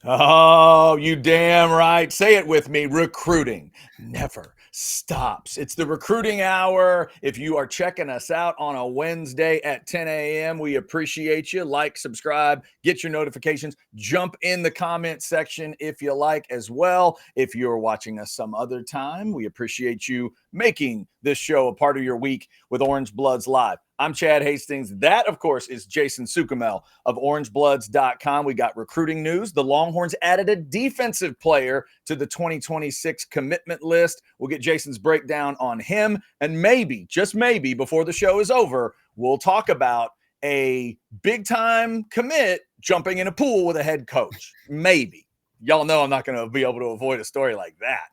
Oh, you damn right. Say it with me. Recruiting never stops. It's the recruiting hour. If you are checking us out on a Wednesday at 10 a.m., we appreciate you. Like, subscribe, get your notifications, jump in the comment section if you like as well. If you're watching us some other time, we appreciate you making this show a part of your week with Orange Bloods Live. I'm Chad Hastings. That, of course, is Jason Sukamel of orangebloods.com. We got recruiting news. The Longhorns added a defensive player to the 2026 commitment list. We'll get Jason's breakdown on him. And maybe, just maybe, before the show is over, we'll talk about a big-time commit jumping in a pool with a head coach. Maybe. Y'all know I'm not going to be able to avoid a story like that.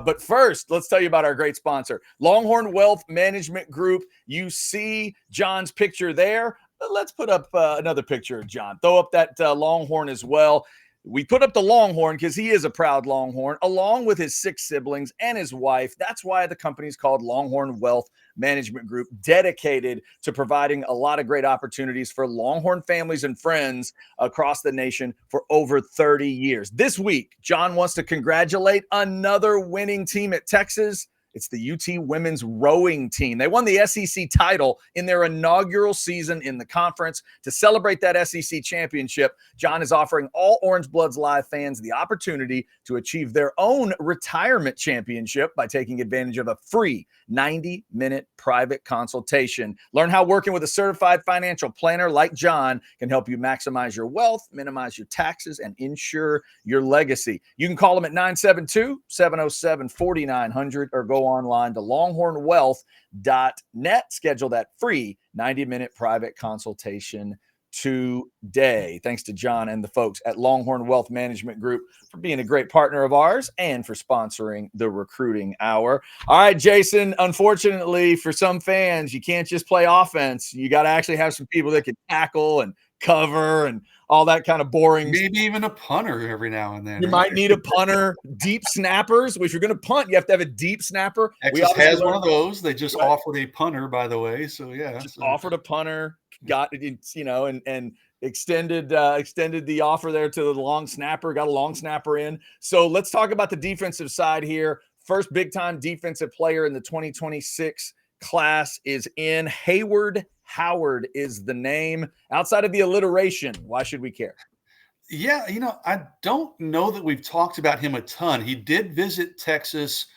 But first, let's tell you about our great sponsor, Longhorn Wealth Management Group. You see John's picture there. Let's put up another picture of John. Throw up that Longhorn as well. We put up the Longhorn because he is a proud Longhorn, along with his 6 siblings and his wife. That's why the company is called Longhorn Wealth Management Group, dedicated to providing a lot of great opportunities for Longhorn families and friends across the nation for over 30 years. This week, John wants to congratulate another winning team at Texas. It's the UT women's rowing team. They won the SEC title in their inaugural season in the conference. To celebrate that SEC championship, John is offering all Orange Bloods Live fans the opportunity to achieve their own retirement championship by taking advantage of a free 90-minute private consultation. Learn how working with a certified financial planner like John can help you maximize your wealth, minimize your taxes, and ensure your legacy. You can call them at 972-707-4900 or go online to longhornwealth.net. Schedule that free 90-minute private consultation today. Thanks to John and the folks at Longhorn Wealth Management Group for being a great partner of ours and for sponsoring the recruiting hour. All right, Jason, unfortunately for some fans, you can't just play offense. You got to actually have some people that can tackle and cover and all that kind of boring. Maybe even a punter every now and then. You might need a punter, deep snappers. If you're going to punt, you have to have a deep snapper. Texas has one of those. They just offered a punter, by the way. So yeah, offered a punter, got it, and extended the offer there to the long snapper. Got a long snapper in. So let's talk about the defensive side here. First big time defensive player in the 2026 class is in. Hayward Howard is the name. Outside of the alliteration, why should we care? Yeah, I don't know that we've talked about him a ton. He did visit Texas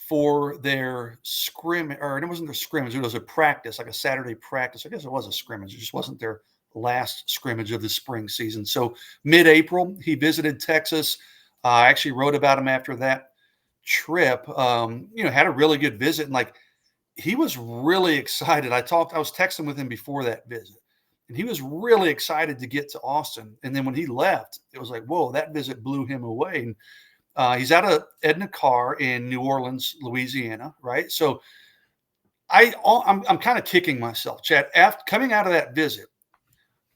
for their scrimmage, or it wasn't their scrimmage. It was a practice, like a Saturday practice. I guess it was a scrimmage. It just wasn't their last scrimmage of the spring season. So mid-April, he visited Texas. I actually wrote about him after that trip. Had a really good visit, and he was really excited. I was texting with him before that visit, and he was really excited to get to Austin. And then when he left, it was like, whoa, that visit blew him away. And he's out of Edna Carr in New Orleans, Louisiana, right? So I'm kind of kicking myself, Chad. After coming out of that visit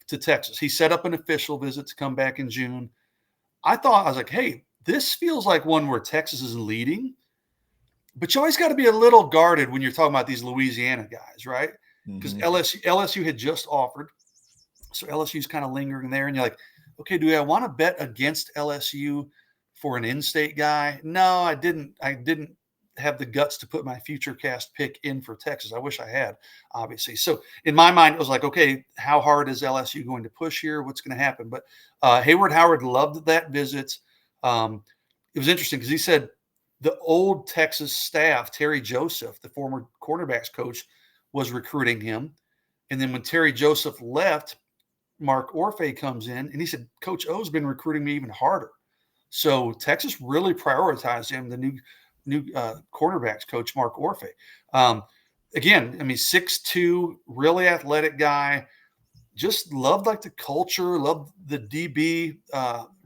to Texas, he set up an official visit to come back in June. I was like, hey, this feels like one where Texas is leading, but you always got to be a little guarded when you're talking about these Louisiana guys, right? Because LSU had just offered. So LSU's kind of lingering there, and you're like, okay, do I want to bet against LSU for an in-state guy? No, I didn't have the guts to put my future cast pick in for Texas. I wish I had, obviously. So in my mind, it was like, okay, how hard is LSU going to push here? What's going to happen? But Hayward Howard loved that visit. It was interesting because he said the old Texas staff, Terry Joseph, the former cornerbacks coach, was recruiting him. And then when Terry Joseph left, Mark Orfe comes in, and he said, Coach O's been recruiting me even harder. So Texas really prioritized him, the new cornerbacks coach, Mark Orfe. Again, 6'2", really athletic guy. Just loved the culture, loved the DB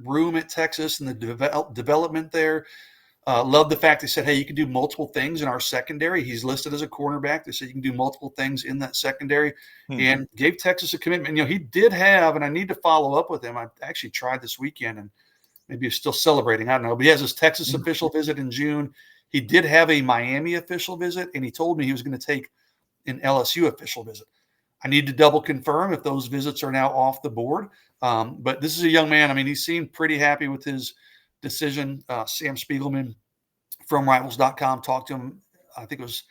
room at Texas and the development there. Loved the fact they said, hey, you can do multiple things in our secondary. He's listed as a cornerback. They said you can do multiple things in that secondary, and gave Texas a commitment. He did have, and I need to follow up with him. I actually tried this weekend, and maybe he's still celebrating. I don't know. But he has his Texas official visit in June. He did have a Miami official visit, and he told me he was going to take an LSU official visit. I need to double confirm if those visits are now off the board. But this is a young man. I mean, he seemed pretty happy with his decision. Sam Spiegelman from Rivals.com talked to him. I think it was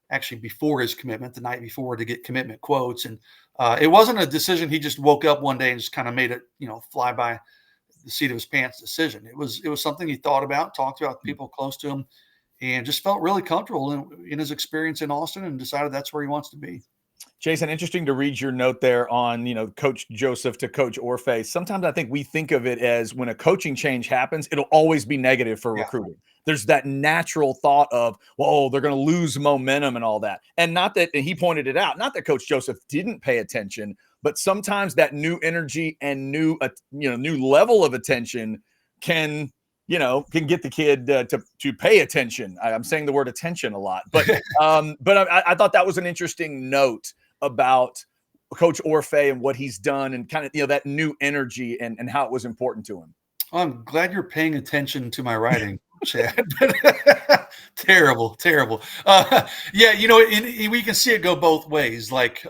actually before his commitment, the night before, to get commitment quotes. And it wasn't a decision he just woke up one day and just kind of made it, fly by the seat of his pants decision. It was something he thought about, talked about people close to him, and just felt really comfortable in his experience in Austin, and decided that's where he wants to be. Jason, interesting to read your note there on, Coach Joseph to Coach Orfe. Sometimes I think we think of it as when a coaching change happens, it'll always be negative for recruiting. There's that natural thought of, well, they're going to lose momentum and all that. And not that, and he pointed it out, not that Coach Joseph didn't pay attention, but sometimes that new energy and new level of attention can get the kid to pay attention. I'm saying the word attention a lot, but I thought that was an interesting note about Coach Orfe and what he's done, and kind of, that new energy and how it was important to him. I'm glad you're paying attention to my writing, Chad. Terrible. We can see it go both ways. Like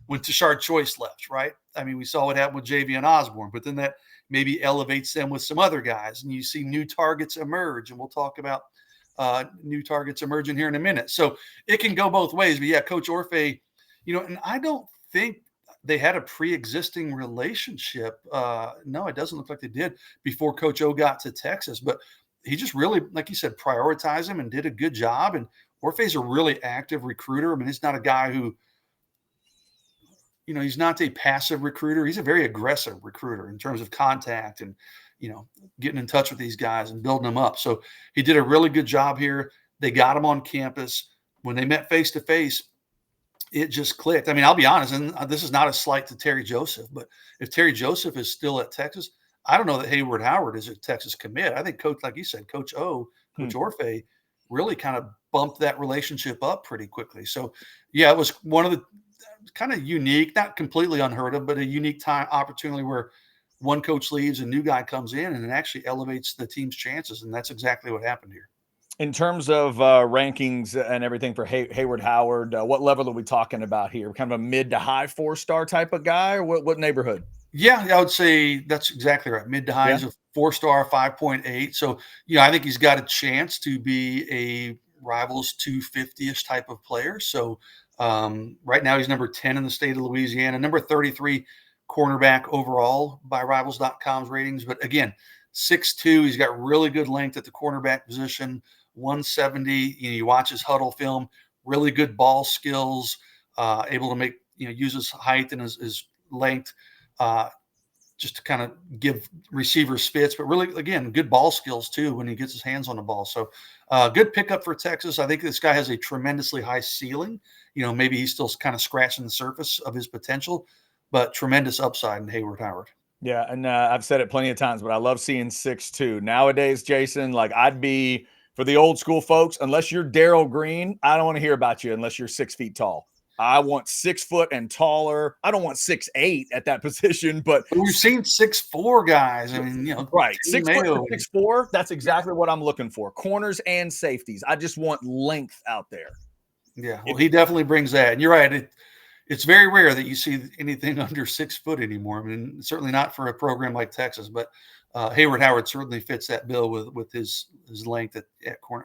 when Tashard Choice left, right? I mean, we saw what happened with Javion Osborne, but then that maybe elevates them with some other guys, and you see new targets emerge, and we'll talk about new targets emerging here in a minute. So it can go both ways. But yeah, Coach Orfe, and I don't think they had a pre-existing relationship. No, it doesn't look like they did before Coach O got to Texas, but he just really, like you said, prioritized him and did a good job. And Orfe's a really active recruiter. I mean, he's not a guy who, he's not a passive recruiter. He's a very aggressive recruiter in terms of contact and, getting in touch with these guys and building them up. So he did a really good job here. They got him on campus. When they met face-to-face, it just clicked. I mean, I'll be honest, and this is not a slight to Terry Joseph, but if Terry Joseph is still at Texas, I don't know that Hayward Howard is a Texas commit. I think Coach, like you said, Coach Orfe really kind of bumped that relationship up pretty quickly. So, yeah, it was one of the kind of unique, not completely unheard of, but a unique opportunity where one coach leaves, a new guy comes in, and it actually elevates the team's chances. And that's exactly what happened here. In terms of rankings and everything for Hayward Howard, what level are we talking about here? Kind of a mid to high 4-star type of guy, or what neighborhood? Yeah, I would say that's exactly right. Mid to high is a 4-star, 5.8. So, I think he's got a chance to be a Rivals 250-ish type of player. So right now he's number 10 in the state of Louisiana, number 33 cornerback overall by Rivals.com's ratings. But again, 6'2", he's got really good length at the cornerback position, 170. You watch his huddle film, really good ball skills, able to make, use his height and his length just to kind of give receivers fits, but really, again, good ball skills too when he gets his hands on the ball. So good pickup for Texas. I think this guy has a tremendously high ceiling. Maybe he's still kind of scratching the surface of his potential, but tremendous upside in Hayward Howard. Yeah, and I've said it plenty of times, but I love seeing 6'2". Nowadays, Jason, like I'd be, for the old school folks, unless you're Darryl Green, I don't want to hear about you unless you're 6 feet tall. I want 6 foot and taller. I don't want 6'8" at that position, but we've seen 6'4" guys. I mean, right, 6 foot to 6'4". That's exactly what I'm looking for. Corners and safeties. I just want length out there. Yeah, well, he definitely brings that. And you're right. It's very rare that you see anything under 6 foot anymore. I mean, certainly not for a program like Texas, but Hayward Howard certainly fits that bill with his length at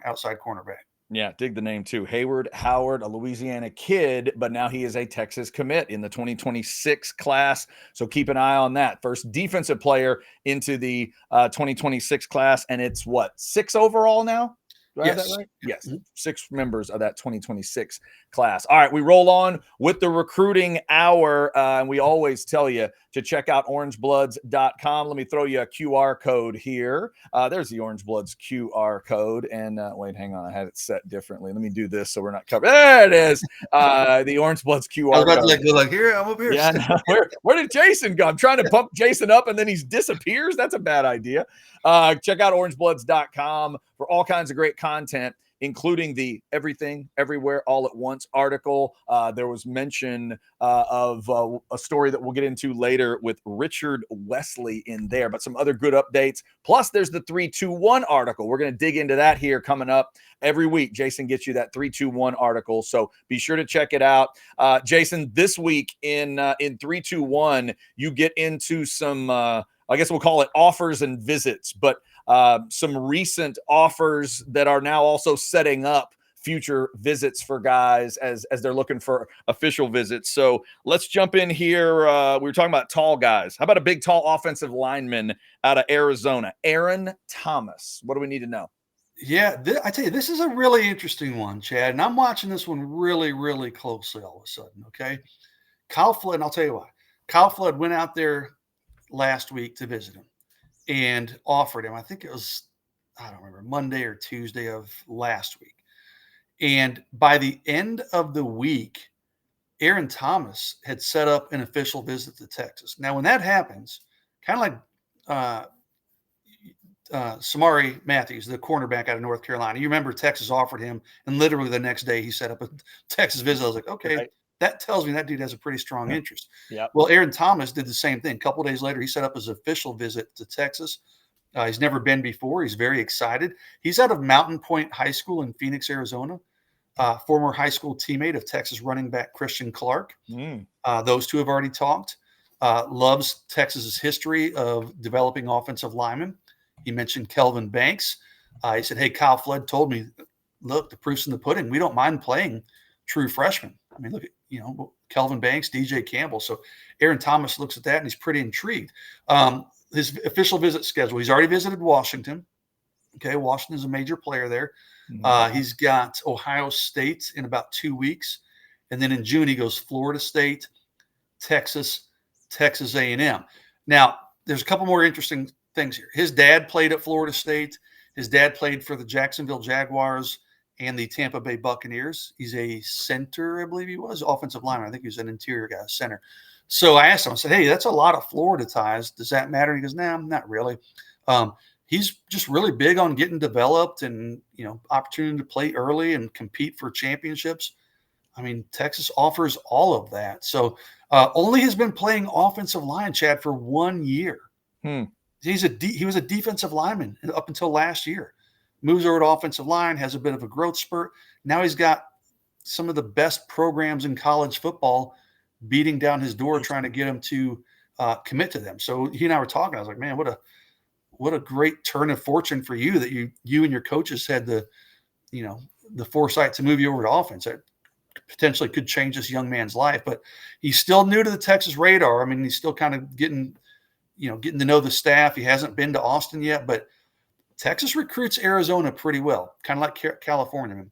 outside cornerback. Yeah, dig the name too. Hayward Howard, a Louisiana kid, but now he is a Texas commit in the 2026 class. So keep an eye on that. First defensive player into the 2026 class, and it's what, 6 overall now? Do I have that right? Yes. 6 members of that 2026 class. All right, we roll on with the recruiting hour, and we always tell you to check out orangebloods.com. Let me throw you a QR code here. There's the Orange Bloods QR code. And wait, hang on. I had it set differently. Let me do this so we're not covered. There it is. The Orange Bloods QR I was about code. to go like, here, I'm up here. Yeah, no, where did Jason go? I'm trying to pump Jason up and then he disappears. That's a bad idea. Check out orangebloods.com for all kinds of great content including the Everything, Everywhere, All at Once article. There was mention of a story that we'll get into later with Richard Wesley in there, but some other good updates. Plus, there's the 3-2-1 article. We're going to dig into that here coming up every week. Jason gets you that 3-2-1 article, so be sure to check it out. Jason, this week in 3-2-1, you get into some, I guess we'll call it offers and visits, but some recent offers that are now also setting up future visits for guys as they're looking for official visits. So let's jump in here. We were talking about tall guys. How about a big, tall offensive lineman out of Arizona, Aaron Thomas? What do we need to know? Yeah, I tell you, this is a really interesting one, Chad, and I'm watching this one really, really closely all of a sudden, okay? Kyle Flood, and I'll tell you why. Kyle Flood went out there last week to visit him and offered him, I think it was, I don't remember, Monday or Tuesday of last week. And by the end of the week, Aaron Thomas had set up an official visit to Texas. Now, when that happens, kind of like Samari Matthews, the cornerback out of North Carolina, you remember Texas offered him, and literally the next day he set up a Texas visit. I was like, okay, right. That tells me that dude has a pretty strong interest. Yeah. Well, Aaron Thomas did the same thing. A couple of days later, he set up his official visit to Texas. He's never been before. He's very excited. He's out of Mountain Point High School in Phoenix, Arizona. Former high school teammate of Texas running back Christian Clark. Those two have already talked. Loves Texas's history of developing offensive linemen. He mentioned Kelvin Banks. He said, hey, Kyle Flood told me, look, the proof's in the pudding. We don't mind playing true freshmen. I mean, look at, Kelvin Banks, DJ Campbell. So Aaron Thomas looks at that and he's pretty intrigued. His official visit schedule, he's already visited Washington. Okay, Washington's a major player there. He's got Ohio State in about 2 weeks. And then in June, he goes Florida State, Texas A&M. Now, there's a couple more interesting things here. His dad played at Florida State. His dad played for the Jacksonville Jaguars and the Tampa Bay Buccaneers. He's a center, I believe he was, offensive lineman. I think he was an interior guy, center. So I asked him, I said, hey, that's a lot of Florida ties. Does that matter? He goes, nah, not really. He's just really big on getting developed and, opportunity to play early and compete for championships. I mean, Texas offers all of that. So only has been playing offensive line, Chad, for 1 year. He was a defensive lineman up until last year. Moves over to offensive line, has a bit of a growth spurt. Now he's got some of the best programs in college football beating down his door, trying to get him to commit to them. So he and I were talking. I was like, man, what a great turn of fortune for you that you and your coaches had the foresight to move you over to offense. That potentially could change this young man's life, but he's still new to the Texas radar. I mean, he's still kind of getting to know the staff. He hasn't been to Austin yet, but Texas recruits Arizona pretty well, kind of like California. I mean,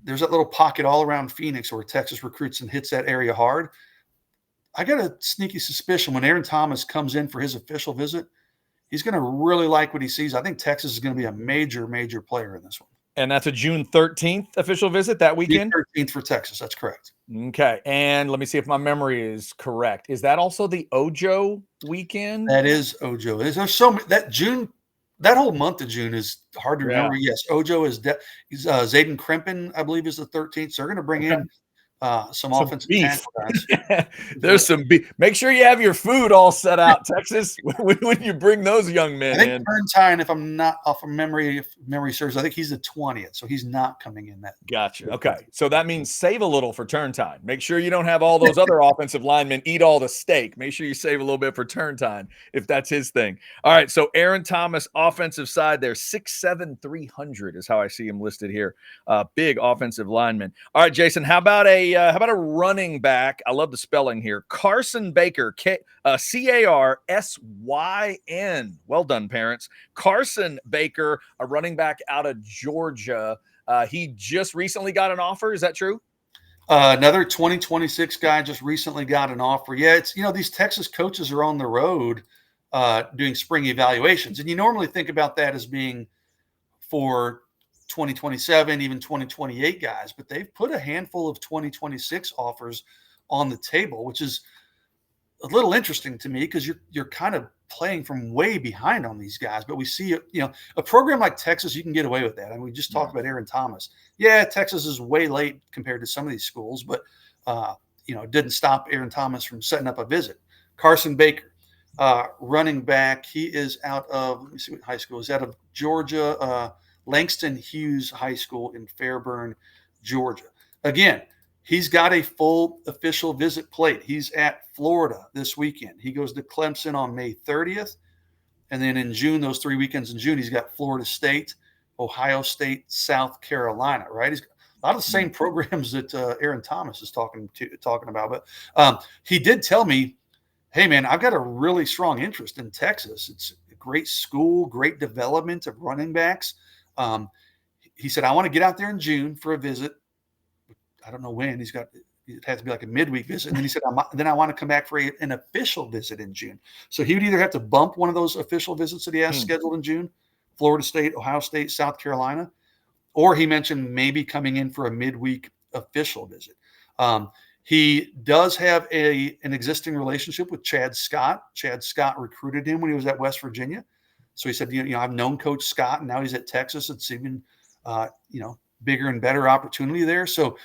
there's that little pocket all around Phoenix where Texas recruits and hits that area hard. I got a sneaky suspicion when Aaron Thomas comes in for his official visit, he's going to really like what he sees. I think Texas is going to be a major, major player in this one. And that's a June 13th official visit that weekend? June 13th for Texas. That's correct. Okay. And let me see if my memory is correct. Is that also the Ojo weekend? That is Ojo. There's so many, that whole month of June is hard to remember. Yes. Ojo is Zayden Krempin, I believe, is the 13th. So they're going to bring in some offensive beef. There's some beef. Make sure you have your food all set out, Texas, when you bring those young men in. I think Turntine, if I'm not off of memory, if memory serves, I think he's the 20th, so he's not coming in that. Gotcha. Okay, so that means save a little for Turntine. Make sure you don't have all those other offensive linemen eat all the steak. Make sure you save a little bit for Turntine if that's his thing. All right, so Aaron Thomas, offensive side there, 6'7", 300 is how I see him listed here. Big offensive lineman. All right, Jason, how about a running back? I love the spelling here. Carson Baker, Carsyn. Well done, parents. Carson Baker, a running back out of Georgia. He just recently got an offer. Is that true? Another 2026 guy just recently got an offer. Yeah, it's these Texas coaches are on the road doing spring evaluations, and you normally think about that as being for 2027, even 2028 guys, but they've put a handful of 2026 offers on the table, which is a little interesting to me because you're kind of playing from way behind on these guys. But we see, a program like Texas, you can get away with that. I mean, we just talked about Aaron Thomas. Yeah, Texas is way late compared to some of these schools, but it didn't stop Aaron Thomas from setting up a visit. Carson Baker, running back, he is out of, let me see what high school is, out of Georgia, Langston Hughes High School in Fairburn, Georgia. Again, he's got a full official visit plate. He's at Florida this weekend. He goes to Clemson on May 30th. And then in June, those 3 weekends in June, he's got Florida State, Ohio State, South Carolina, right? He's got a lot of the same programs that Aaron Thomas is talking about. But he did tell me, hey, man, I've got a really strong interest in Texas. It's a great school, great development of running backs. He said, I want to get out there in June for a visit. I don't know when. It has to be like a midweek visit. And then he said, then I want to come back for an official visit in June. So he would either have to bump one of those official visits that he has scheduled in June, Florida State, Ohio State, South Carolina, or he mentioned maybe coming in for a midweek official visit. He does have an existing relationship with Chad Scott. Chad Scott recruited him when he was at West Virginia. So he said, I've known Coach Scott, and now he's at Texas. It's even, bigger and better opportunity there. So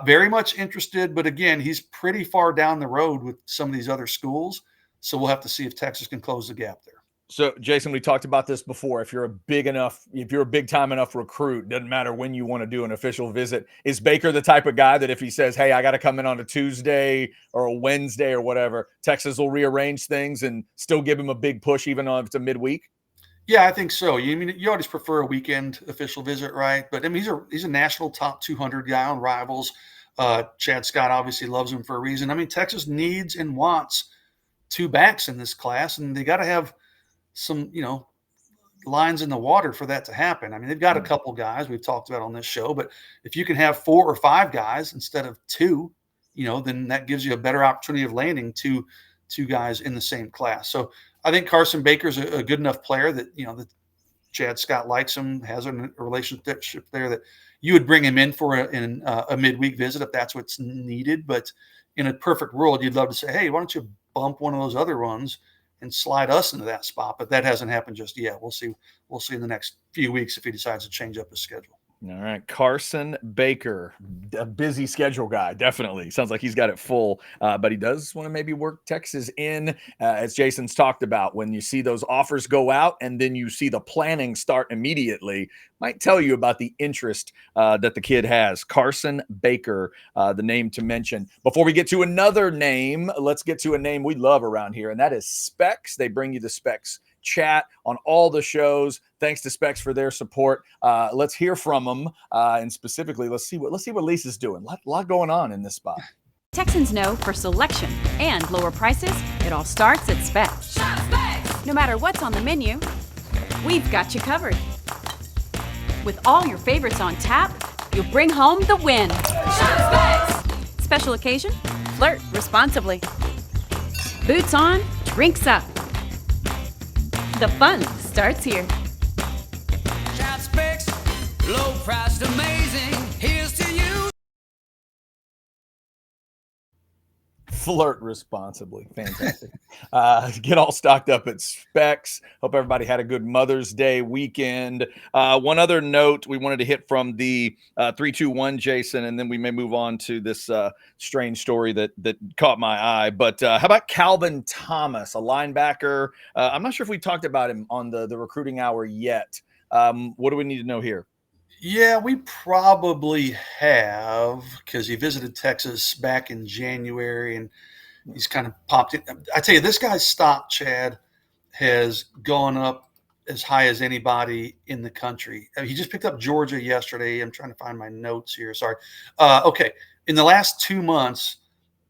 very much interested. But again, he's pretty far down the road with some of these other schools. So we'll have to see if Texas can close the gap there. So, Jason, we talked about this before. If you're a big time enough recruit, doesn't matter when you want to do an official visit. Is Baker the type of guy that if he says, hey, I got to come in on a Tuesday or a Wednesday or whatever, Texas will rearrange things and still give him a big push, even though it's a midweek? Yeah, I think so. You always prefer a weekend official visit, right? But I mean, he's a national top 200 guy on Rivals. Chad Scott obviously loves him for a reason. I mean, Texas needs and wants 2 backs in this class, and they got to have some, lines in the water for that to happen. I mean, they've got a couple guys we've talked about on this show, but if you can have 4 or 5 guys instead of 2, then that gives you a better opportunity of landing two guys in the same class. So I think Carson Baker's a good enough player that, that Chad Scott likes him, has a relationship there that you would bring him in for a midweek visit if that's what's needed. But in a perfect world, you'd love to say, hey, why don't you bump one of those other ones and slide us into that spot? But that hasn't happened just yet. We'll see in the next few weeks if he decides to change up his schedule. All right. Carson Baker, a busy schedule guy. Definitely. Sounds like he's got it full, but he does want to maybe work Texas in, as Jason's talked about. When you see those offers go out and then you see the planning start immediately, might tell you about the interest that the kid has. Carson Baker, the name to mention. Before we get to another name, let's get to a name we love around here, and that is Specs. They bring you the Specs chat on all the shows. Thanks to Specs for their support. Let's hear from them, and specifically, let's see what Lisa's doing. A lot going on in this spot. Texans know for selection and lower prices, it all starts at Specs. Shop Specs! No matter what's on the menu, we've got you covered. With all your favorites on tap, you'll bring home the win. Shop Specs! Special occasion? Flirt responsibly. Boots on, drinks up. The fun starts here. Shop Specs, low priced, amazing. Here's to you. Flirt responsibly. Fantastic. Get all stocked up at Specs. Hope everybody had a good Mother's Day weekend. One other note we wanted to hit from the 3-2-1, Jason, and then we may move on to this strange story that caught my eye. But how about Calvin Thomas, a linebacker? I'm not sure if we talked about him on the recruiting hour yet. What do we need to know here? Yeah, we probably have, because he visited Texas back in January and he's kind of popped in. I tell you, this guy's stock, Chad, has gone up as high as anybody in the country. He just picked up Georgia yesterday. I'm trying to find my notes here. Sorry. Okay. In the last 2 months,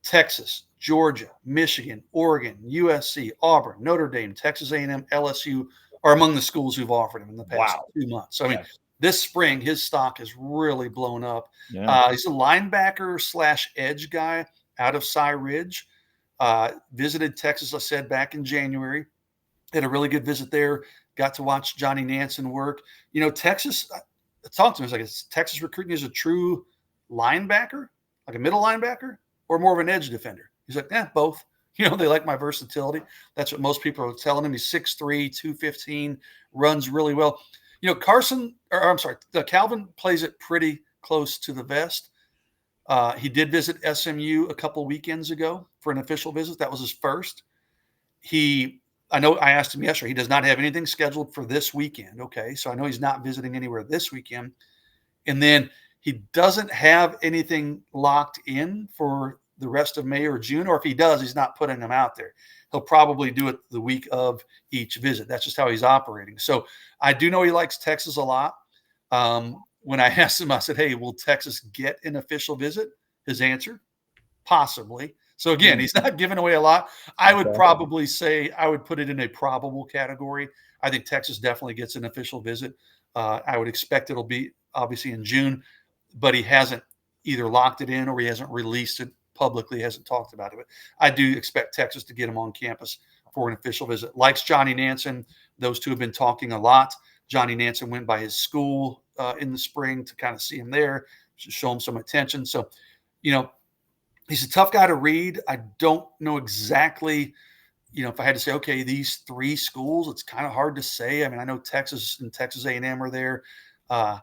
Texas, Georgia, Michigan, Oregon, USC, Auburn, Notre Dame, Texas A&M, LSU are among the schools who've offered him in the past 2 months. So, I mean, this spring, his stock has really blown up. Yeah. He's a linebacker / edge guy out of Cy Ridge. Visited Texas, I said, back in January. Had a really good visit there. Got to watch Johnny Nansen work. Texas, I talked to him. It's like, Texas recruiting as a true linebacker, like a middle linebacker, or more of an edge defender? He's like, both. They like my versatility. That's what most people are telling him. He's 6'3", 215, runs really well. Calvin plays it pretty close to the vest. He did visit SMU a couple weekends ago for an official visit. That was his first. I know I asked him yesterday. He does not have anything scheduled for this weekend. Okay, so I know he's not visiting anywhere this weekend. And then he doesn't have anything locked in for the rest of May or June, or if he does, he's not putting them out there. He'll probably do it the week of each visit. That's just how he's operating. So I do know he likes Texas a lot. When I asked him, I said, hey, will Texas get an official visit? His answer, possibly. So again, he's not giving away a lot. I would probably say I would put it in a probable category. I think Texas definitely gets an official visit. I would expect it'll be obviously in June, but he hasn't either locked it in or he hasn't released it publicly, hasn't talked about it. But I do expect Texas to get him on campus for an official visit. Likes Johnny Nansen. Those two have been talking a lot. Johnny Nansen went by his school in the spring to kind of see him there, to show him some attention. So, he's a tough guy to read. I don't know exactly, if I had to say, okay, these three schools, it's kind of hard to say. I mean, I know Texas and Texas A&M are there, but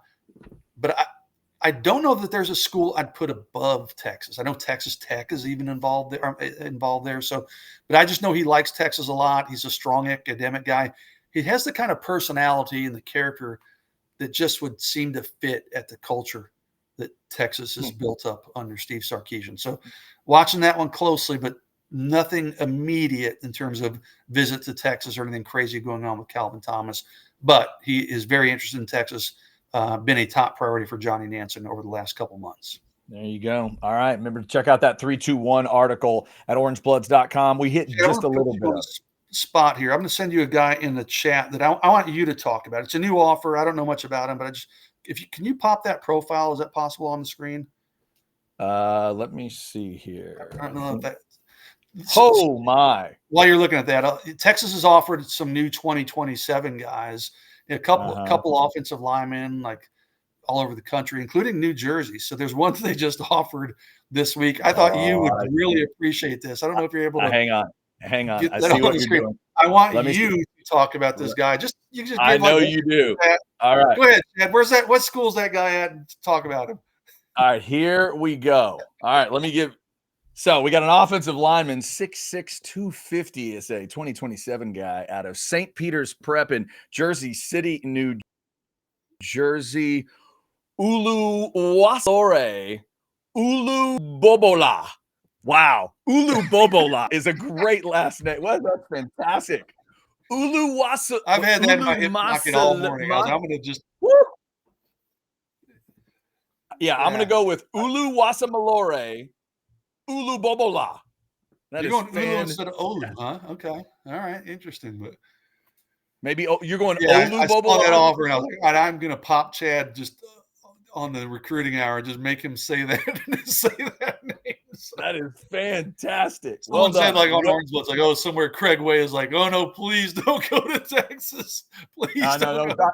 I don't know that there's a school I'd put above Texas. I know Texas Tech is even involved there. So, but I just know he likes Texas a lot. He's a strong academic guy. He has the kind of personality and the character that just would seem to fit at the culture that Texas has built up under Steve Sarkisian. So watching that one closely, but nothing immediate in terms of visit to Texas or anything crazy going on with Calvin Thomas. But he is very interested in Texas. Been a top priority for Johnny Nansen over the last couple months. There you go. All right. Remember to check out that 321 article at orangebloods.com. We hit just a little bit of spot here. I'm going to send you a guy in the chat that I want you to talk about. It's a new offer. I don't know much about him, but can you pop that profile? Is that possible on the screen? Let me see here. I don't know if that. Oh my! While you're looking at that, Texas has offered some new 2027 guys. A couple offensive linemen, like all over the country, including New Jersey. So there's one they just offered this week. I thought you would really appreciate this. I don't know if you're able to hang on. I see what you're doing. I want you to talk about this guy. I know you do. All right. Go ahead, Chad. Where's that? What school's that guy at? To talk about him. All right, here we go. All right, so we got an offensive lineman, 6'6", 250 is a 2027 guy out of St. Peter's Prep in Jersey City, New Jersey. Uluwaseore Ulubobola. Wow. Ulubobola is a great last name. Well, that's fantastic. Uluwasa. I've had that in my hip pocket all morning. I'm going to just. Woo! Yeah, I'm going to go with Uluwasemalore Ulubobola. You're going Ulu instead of Olu, huh? Okay. All right. Interesting. But maybe you're going Ulubobola. I saw that offer and I was like, all right, I'm going to pop Chad just on the recruiting hour, just make him say that name. So, that is fantastic. Someone said like on Orange Bloods, like, oh, somewhere Craig Way is like, oh no, please don't go to Texas. Please don't go.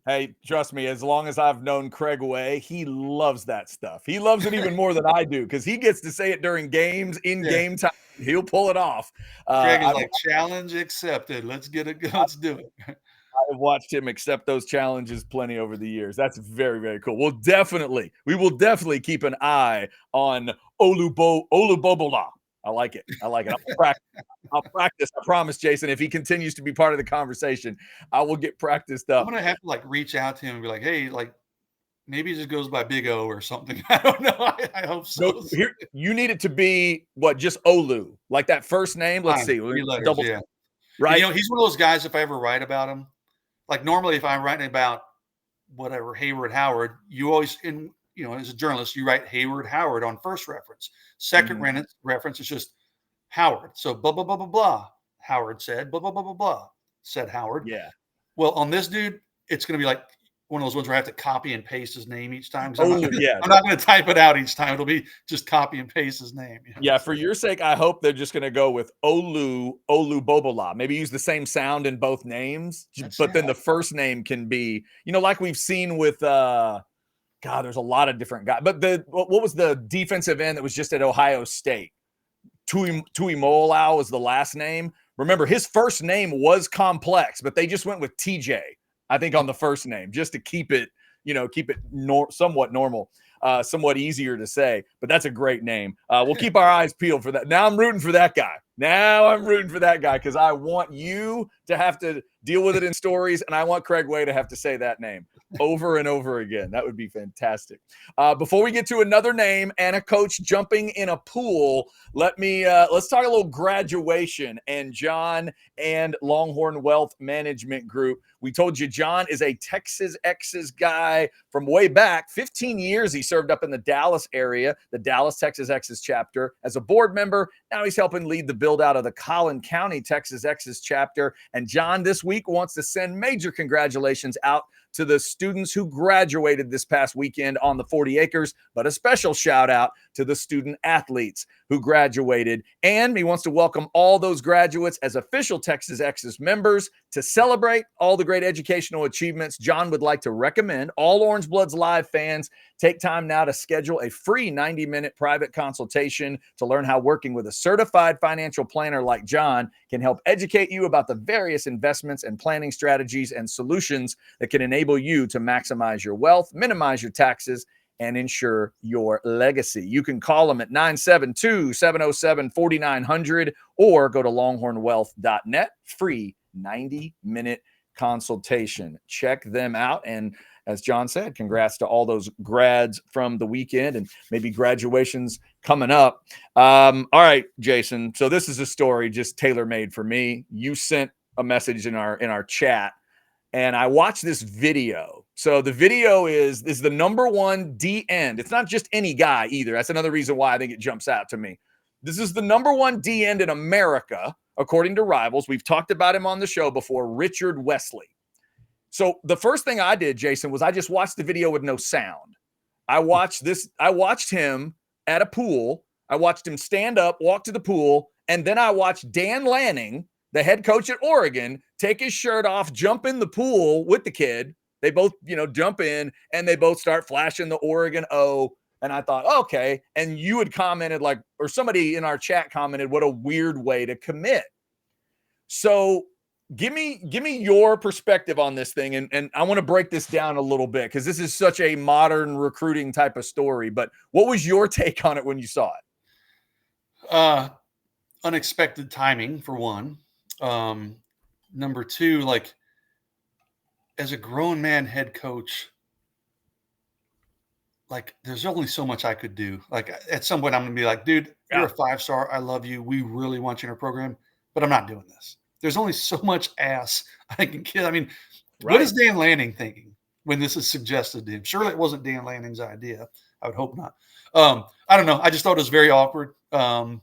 Hey, trust me, as long as I've known Craig Way, he loves that stuff. He loves it even more than I do because he gets to say it during games, game time. He'll pull it off. Craig is like, challenge accepted. Let's get it. Let's do it. I've watched him accept those challenges plenty over the years. That's very, very cool. We will definitely keep an eye on Olubobola. I like it. I'll practice. I promise, Jason, if he continues to be part of the conversation, I will get practiced up. I'm going to have to reach out to him and be like, hey, maybe he just goes by Big O or something. I don't know. I hope so. No, here, you need it to be just Olu, like that first name. Let's see. Letters, yeah. Right. He's one of those guys, if I ever write about him, like normally if I'm writing about whatever, Hayward Howard, you always, as a journalist, you write Hayward Howard on first reference. Second reference is just Howard. So blah, blah, blah, blah, blah. Howard said, blah, blah, blah, blah, blah, said Howard. Yeah. Well, on this dude, it's going to be like one of those ones where I have to copy and paste his name each time. I'm not going to type it out each time. It'll be just copy and paste his name. Yeah, for your sake, I hope they're just going to go with Olubobola. Maybe use the same sound in both names, then the first name can be, like we've seen with there's a lot of different guys. But what was the defensive end that was just at Ohio State? Tuimoloau was the last name. Remember, his first name was complex, but they just went with TJ, I think, on the first name, just to keep it somewhat normal, somewhat easier to say. But that's a great name. We'll keep our eyes peeled for that. Now I'm rooting for that guy. Because I want you to have to deal with it in stories, and I want Craig Way to have to say that name over and over again. That would be fantastic. Before we get to another name and a coach jumping in a pool, let's talk a little graduation and John and Longhorn Wealth Management Group. We told you John is a Texas Exes guy from way back. 15 years he served up in the Dallas area, the Dallas Texas Exes chapter, as a board member. Now he's helping lead the build out of the Collin County Texas Exes chapter. And John this week wants to send major congratulations out to the students who graduated this past weekend on the 40 acres, but a special shout out to the student athletes who graduated. And he wants to welcome all those graduates as official Texas Exes members. To celebrate all the great educational achievements, John would like to recommend all Orange Bloods Live fans take time now to schedule a free 90-minute private consultation to learn how working with a certified financial planner like John can help educate you about the various investments and planning strategies and solutions that can enable you to maximize your wealth, minimize your taxes, and ensure your legacy. You can call them at 972-707-4900 or go to longhornwealth.net. Free 90-minute consultation. Check them out. And as John said, congrats to all those grads from the weekend and maybe graduations coming up. All right, Jason. So this is a story just tailor-made for me. You sent a message in our chat, and I watched this video. So the video is the number one D end. It's not just any guy either. That's another reason why I think it jumps out to me. This is the number one D end in America, according to Rivals. We've talked about him on the show before, Richard Wesley. So the first thing I did, Jason, was I just watched the video with no sound. I watched him at a pool. I watched him stand up, walk to the pool, and then I watched Dan Lanning, the head coach at Oregon, take his shirt off, jump in the pool with the kid. They both, jump in, and they both start flashing the Oregon O. And I thought, okay. And you had commented or somebody in our chat commented, what a weird way to commit. So give me your perspective on this thing. And I want to break this down a little bit because this is such a modern recruiting type of story. But what was your take on it when you saw it? Unexpected timing, for one. Number two, as a grown man head coach, there's only so much I could do. At some point I'm going to be like, dude, you're a 5-star. I love you. We really want you in our program, but I'm not doing this. There's only so much ass I can kill. I mean, What is Dan Lanning thinking when this is suggested to him? Surely it wasn't Dan Lanning's idea. I would hope not. I don't know. I just thought it was very awkward. And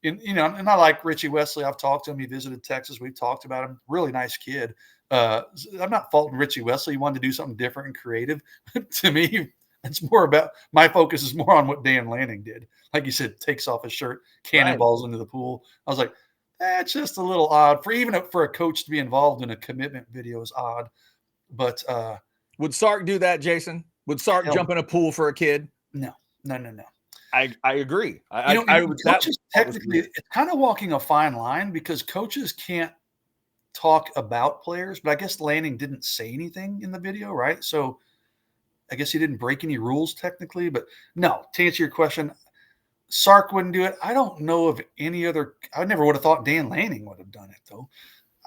I like Richie Wesley. I've talked to him. He visited Texas. We've talked about him. Really nice kid. I'm not faulting Richie Wesley. He wanted to do something different and creative. To me, it's more about my focus is more on what Dan Lanning did. Like you said, takes off his shirt, cannonballs into the pool. I was like, that's just a little odd for a coach to be involved in a commitment video is odd. But would Sark do that, Jason? Would Sark jump in a pool for a kid? No. I agree. Coaches technically, it's kind of walking a fine line because coaches can't talk about players, but I guess Lanning didn't say anything in the video, right? So I guess he didn't break any rules technically, but no, to answer your question, Sark wouldn't do it. I don't know of any other. I never would have thought Dan Lanning would have done it, though.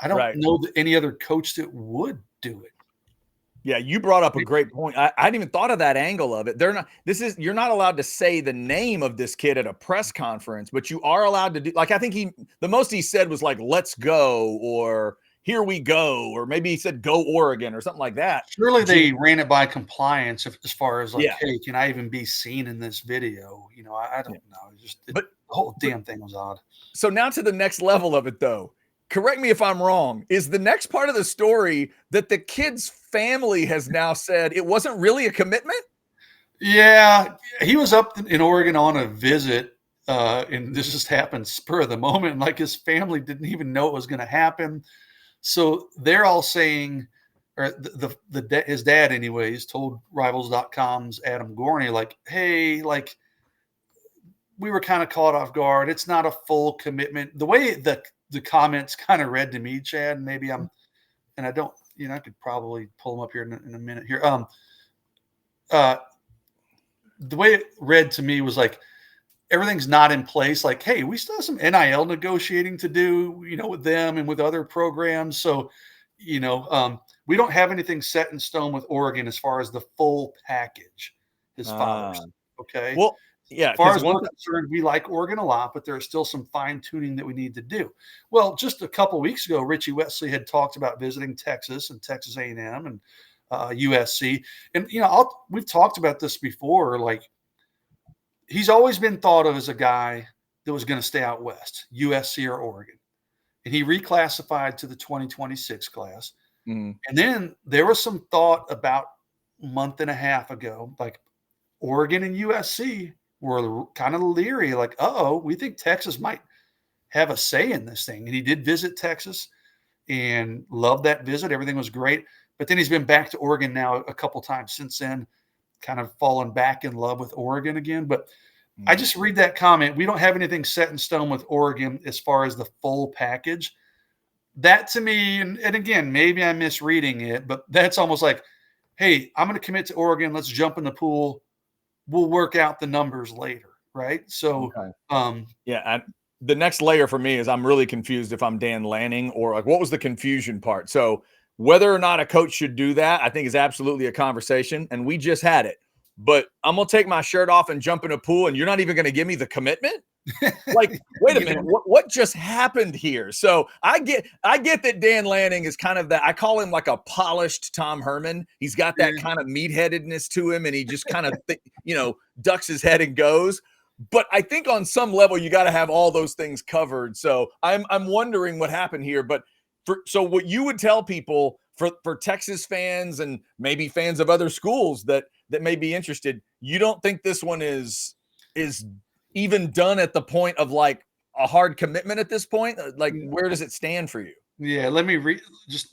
I don't know that any other coach that would do it. Yeah, you brought up a great point. I hadn't even thought of that angle of it. You're not allowed to say the name of this kid at a press conference, but you are allowed to do. I think the most he said was "Let's go" or "Here we go," or maybe he said "Go Oregon" or something like that. Surely they ran it by compliance as far as hey, can I even be seen in this video? I don't know. The whole damn thing was odd. So now to the next level of it, though. Correct me if I'm wrong. Is the next part of the story that the kid's family has now said it wasn't really a commitment? Yeah, he was up in Oregon on a visit, and this just happened spur of the moment. His family didn't even know it was going to happen. So they're all saying, or his dad anyways, told Rivals.com's Adam Gorney, hey, we were kind of caught off guard. It's not a full commitment. The way the comments kind of read to me, Chad, maybe and I don't, I could probably pull them up here in a minute here. The way it read to me was like, everything's not in place. Like, hey, we still have some NIL negotiating to do, with them and with other programs. So, we don't have anything set in stone with Oregon as far as the full package. His father said, okay. Well, yeah. As far as we're concerned, we like Oregon a lot, but there's still some fine tuning that we need to do. Well, just a couple of weeks ago, Richie Wesley had talked about visiting Texas and Texas A&M and USC. And, we've talked about this before. Like, he's always been thought of as a guy that was going to stay out west, USC or Oregon. And he reclassified to the 2026 class. Mm. And then there was some thought about a month and a half ago, like Oregon and USC were kind of leery, like, we think Texas might have a say in this thing. And he did visit Texas and loved that visit. Everything was great. But then he's been back to Oregon now a couple times since then, kind of fallen back in love with Oregon again. But I just read that comment. We don't have anything set in stone with Oregon as far as the full package. That to me, and again, maybe I'm misreading it, but that's almost like, hey, I'm going to commit to Oregon. Let's jump in the pool. We'll work out the numbers later. Right. So, the next layer for me is I'm really confused if I'm Dan Lanning or like, what was the confusion part? So whether or not a coach should do that, I think is absolutely a conversation. And we just had it. But I'm going to take my shirt off and jump in a pool, and you're not even going to give me the commitment? Like, wait a minute, what just happened here? So I get that Dan Lanning is kind of that. I call him like a polished Tom Herman. He's got that kind of meatheadedness to him, and he just kind of, ducks his head and goes. But I think on some level, you got to have all those things covered. So I'm wondering what happened here. But so what you would tell people for Texas fans and maybe fans of other schools that may be interested, you don't think this one is even done at the point of like a hard commitment at this point? Like, where does it stand for you? Yeah, let me read.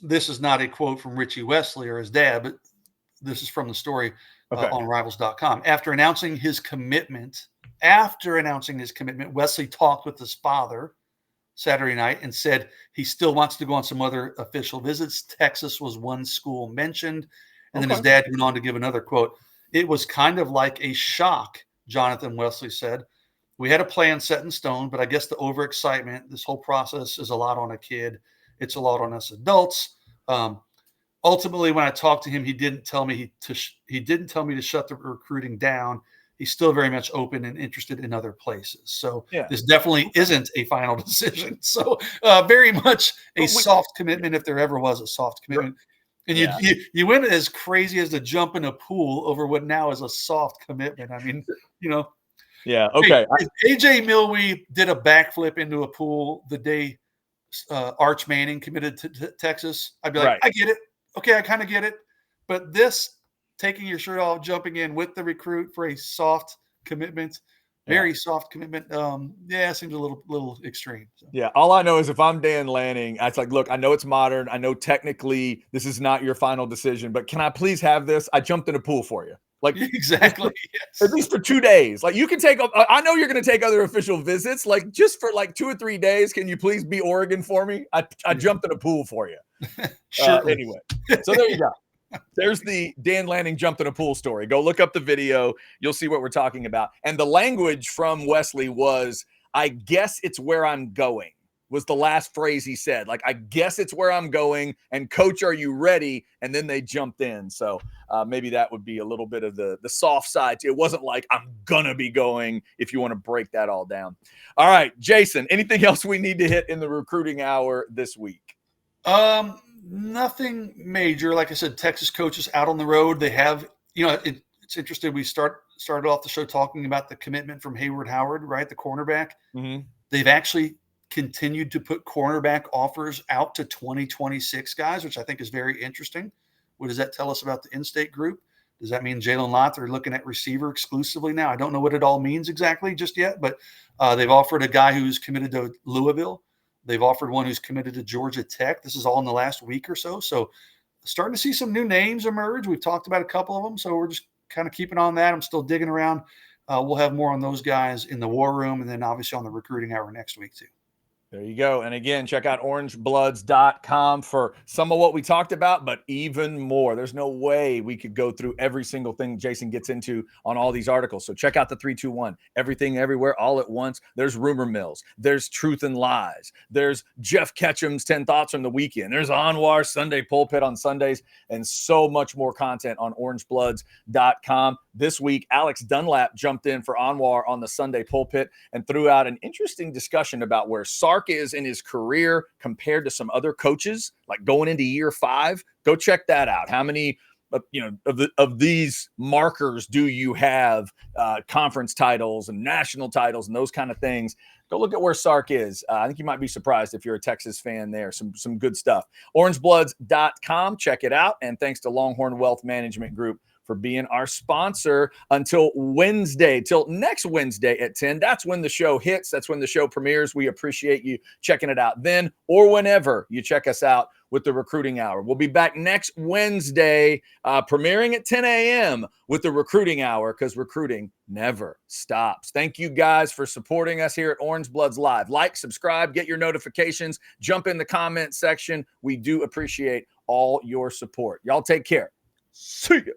This is not a quote from Richie Wesley or his dad, but this is from the story on Rivals.com. After announcing his commitment, Wesley talked with his father Saturday night and said he still wants to go on some other official visits. Texas was one school mentioned. And then his dad went on to give another quote. It was kind of like a shock, Jonathan Wesley said. We had a plan set in stone, but I guess the overexcitement, this whole process is a lot on a kid. It's a lot on us adults. Ultimately, when I talked to him, he didn't tell me to shut the recruiting down. He's still very much open and interested in other places. So this definitely isn't a final decision. So very much a soft commitment, if there ever was a soft commitment. And you went as crazy as to jump in a pool over what now is a soft commitment. I mean, Yeah. Okay. Hey, AJ Milwee did a backflip into a pool the day Arch Manning committed to Texas. I'd be like, I get it. Okay, I kind of get it. But this taking your shirt off, jumping in with the recruit for a soft commitment, very soft commitment. Seems a little extreme. So. Yeah. All I know is if I'm Dan Lanning, it's like, look, I know it's modern. I know technically this is not your final decision, but can I please have this? I jumped in a pool for you. Like exactly. At least for 2 days. Like you can take, I know you're going to take other official visits. Like just for like 2 or 3 days, can you please be Oregon for me? I jumped in a pool for you. Sure. Anyway, so there you go. There's the Dan Lanning jumped in a pool story. Go look up the video. You'll see what we're talking about. And the language from Wesley was, I guess it's where I'm going, was the last phrase he said. Like, I guess it's where I'm going. And coach, are you ready? And then they jumped in. So maybe that would be a little bit of the soft side. It wasn't like I'm going to be going, if you want to break that all down. All right, Jason, anything else we need to hit in the recruiting hour this week? Nothing major. Like I said, Texas coaches out on the road. They have, it's interesting. We started off the show talking about the commitment from Hayward Howard, right? The cornerback. Mm-hmm. They've actually continued to put cornerback offers out to 2026 guys, which I think is very interesting. What does that tell us about the in-state group? Does that mean Jalen Lott, they're looking at receiver exclusively now? I don't know what it all means exactly just yet, but they've offered a guy who's committed to Louisville. They've offered one who's committed to Georgia Tech. This is all in the last week or so. So starting to see some new names emerge. We've talked about a couple of them. So we're just kind of keeping on that. I'm still digging around We'll have more on those guys in the war room, and then obviously on the recruiting hour next week too. There you go. And again, check out orangebloods.com for some of what we talked about, but even more. There's no way we could go through every single thing Jason gets into on all these articles. So check out the 321, everything, everywhere, all at once. There's rumor mills. There's truth and lies. There's Jeff Ketchum's 10 thoughts from the weekend. There's Anwar's Sunday pulpit on Sundays, and so much more content on orangebloods.com. This week, Alex Dunlap jumped in for Anwar on the Sunday pulpit and threw out an interesting discussion about where Sark is in his career compared to some other coaches, like going into year 5. Go check that out. How many of these markers do you have, conference titles and national titles and those kind of things? Go look at where Sark is. I think you might be surprised if you're a Texas fan there. Some good stuff. Orangebloods.com. Check it out. And thanks to Longhorn Wealth Management Group for being our sponsor until next Wednesday at 10. That's when the show hits. That's when the show premieres. We appreciate you checking it out then or whenever you check us out with the Recruiting Hour. We'll be back next Wednesday, premiering at 10 a.m. with the Recruiting Hour, because recruiting never stops. Thank you guys for supporting us here at Orange Bloods Live. Like, subscribe, get your notifications, jump in the comment section. We do appreciate all your support. Y'all take care. See ya.